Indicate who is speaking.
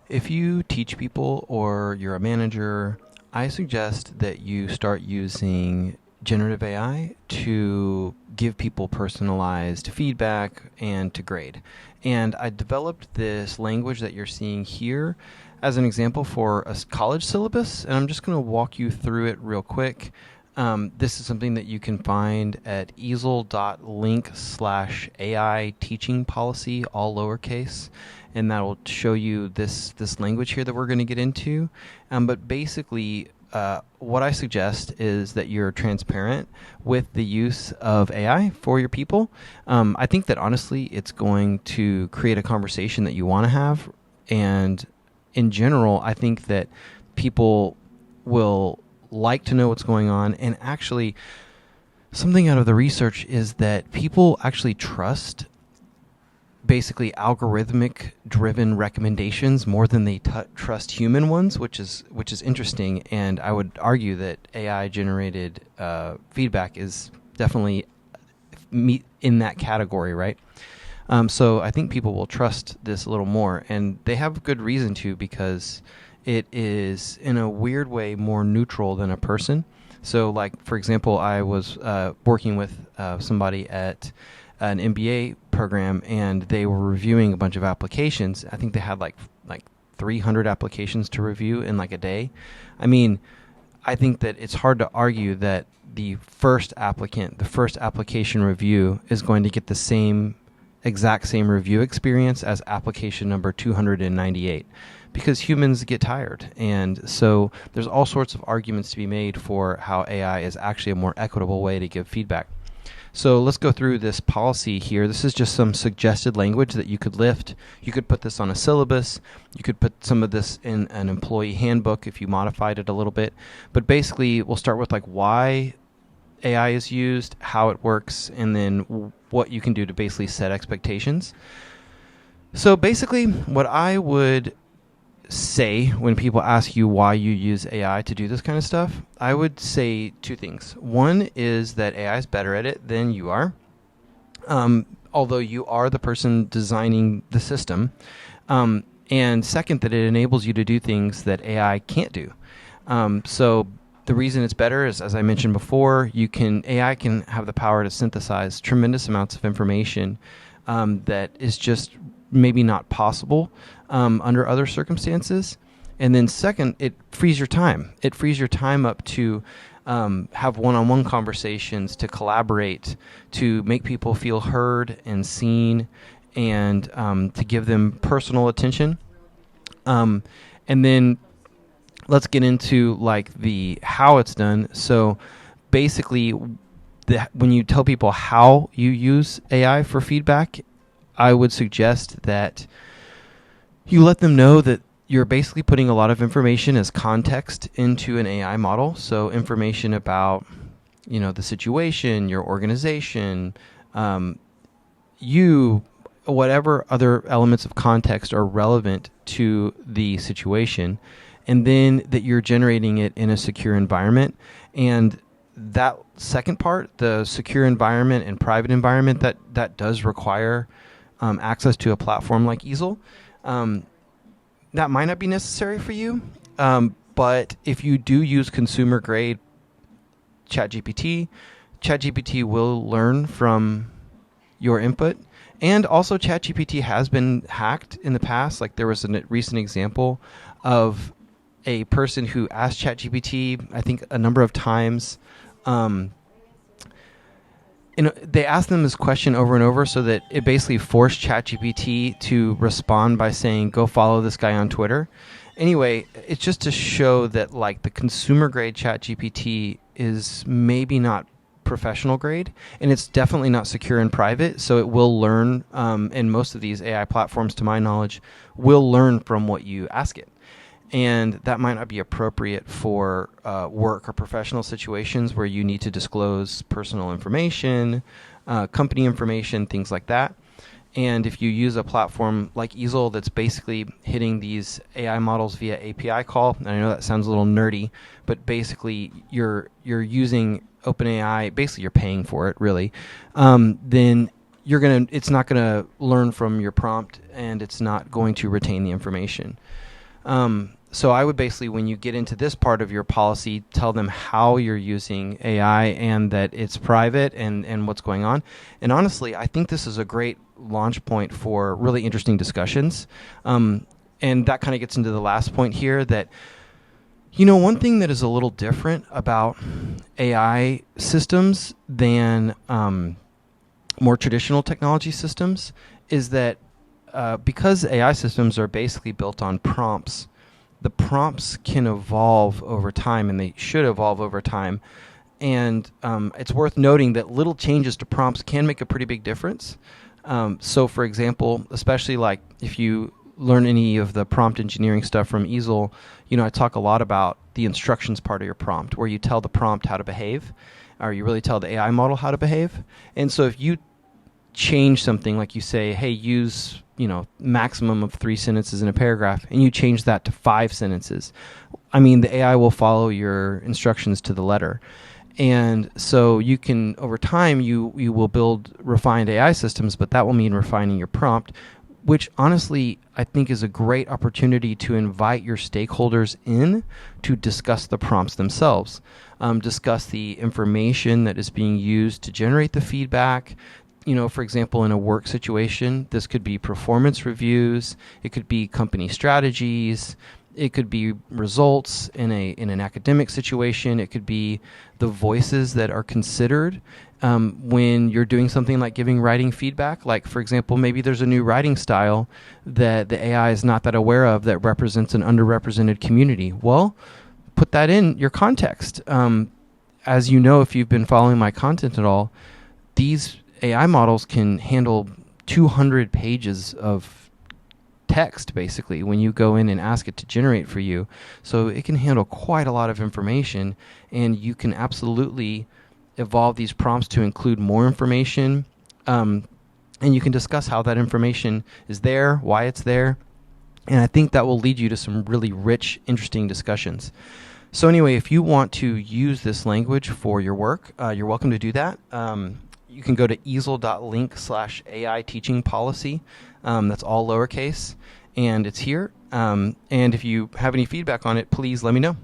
Speaker 1: If you teach people or you're a manager, I suggest that you start using generative AI to give people personalized feedback and to grade. And I developed this language that you're seeing here as an example for a college syllabus, and I'm just going to walk you through it real quick. This is something that you can find at eazl.link/AI teaching policy, all lowercase, and that will show you this language here that we're going to get into. But basically, what I suggest is that you're transparent with the use of AI for your people. I think that honestly, it's going to create a conversation that you want to have, and in general, I think that people will like to know what's going on. And actually, something out of the research is that people actually trust basically algorithmic driven recommendations more than they trust human ones, which is interesting. And I would argue that AI generated feedback is definitely in that category, right? So I think people will trust this a little more, and they have good reason to, because it is in a weird way more neutral than a person. So, like, for example, I was working with somebody at an MBA program, and they were reviewing a bunch of applications. I think they had like 300 applications to review in like a day. I mean, I think that it's hard to argue that the first application review is going to get the exact same review experience as application number 298, because humans get tired. And so there's all sorts of arguments to be made for how AI is actually a more equitable way to give feedback. So let's go through this policy here. This is just some suggested language that you could lift. You could put this on a syllabus. You could put some of this in an employee handbook if you modified it a little bit. But basically, we'll start with like why AI is used, how it works, and then what you can do to basically set expectations. So basically, what I would say when people ask you why you use AI to do this kind of stuff, I would say two things. One is that AI is better at it than you are, although you are the person designing the system. And second, that it enables you to do things that AI can't do. So the reason it's better is, as I mentioned before, AI can have the power to synthesize tremendous amounts of information that is just maybe not possible under other circumstances. And then second, it frees your time. It frees your time up to have one-on-one conversations, to collaborate, to make people feel heard and seen, and to give them personal attention. And then let's get into like the how it's done. So basically, when you tell people how you use AI for feedback, I would suggest that you let them know that you're basically putting a lot of information as context into an AI model. So information about, the situation, your organization, whatever other elements of context are relevant to the situation, and then that you're generating it in a secure environment. And that second part, the secure environment and private environment, that does require access to a platform like Eazl. That might not be necessary for you, but if you do use consumer grade ChatGPT will learn from your input. And also, ChatGPT has been hacked in the past. Like, there was a recent example of a person who asked ChatGPT, I think, a number of times. They asked them this question over and over, so that it basically forced ChatGPT to respond by saying, "Go follow this guy on Twitter." Anyway, it's just to show that like the consumer grade ChatGPT is maybe not professional grade, and it's definitely not secure and private. So it will learn, and most of these AI platforms, to my knowledge, will learn from what you ask it. And that might not be appropriate for work or professional situations where you need to disclose personal information, company information, things like that. And if you use a platform like Eazl that's basically hitting these AI models via API call, and I know that sounds a little nerdy, but basically you're using OpenAI, basically you're paying for it, really, then it's not gonna learn from your prompt, and it's not going to retain the information. So I would basically, when you get into this part of your policy, tell them how you're using AI and that it's private and what's going on. And honestly, I think this is a great launch point for really interesting discussions. And that kind of gets into the last point here that, one thing that is a little different about AI systems than more traditional technology systems is that because AI systems are basically built on prompts, the prompts can evolve over time, and they should evolve over time. And it's worth noting that little changes to prompts can make a pretty big difference. So, for example, especially like if you learn any of the prompt engineering stuff from Eazl, I talk a lot about the instructions part of your prompt, where you tell the prompt how to behave, or you really tell the AI model how to behave. And so if you change something, like you say, hey, use maximum of 3 sentences in a paragraph, and you change that to 5 sentences, the AI will follow your instructions to the letter. And so you can, over time, you will build refined AI systems, but that will mean refining your prompt, which honestly I think is a great opportunity to invite your stakeholders in to discuss the prompts themselves, discuss the information that is being used to generate the feedback. For example, in a work situation, this could be performance reviews, it could be company strategies, it could be results in an academic situation, it could be the voices that are considered when you're doing something like giving writing feedback. Like, for example, maybe there's a new writing style that the AI is not that aware of that represents an underrepresented community. Well, put that in your context. As you know, if you've been following my content at all, these AI models can handle 200 pages of text, basically, when you go in and ask it to generate for you. So it can handle quite a lot of information, and you can absolutely evolve these prompts to include more information, and you can discuss how that information is there, why it's there, and I think that will lead you to some really rich, interesting discussions. So anyway, if you want to use this language for your work, you're welcome to do that. You can go to eazl.link/AI teaching policy. That's all lowercase, and it's here. And if you have any feedback on it, please let me know.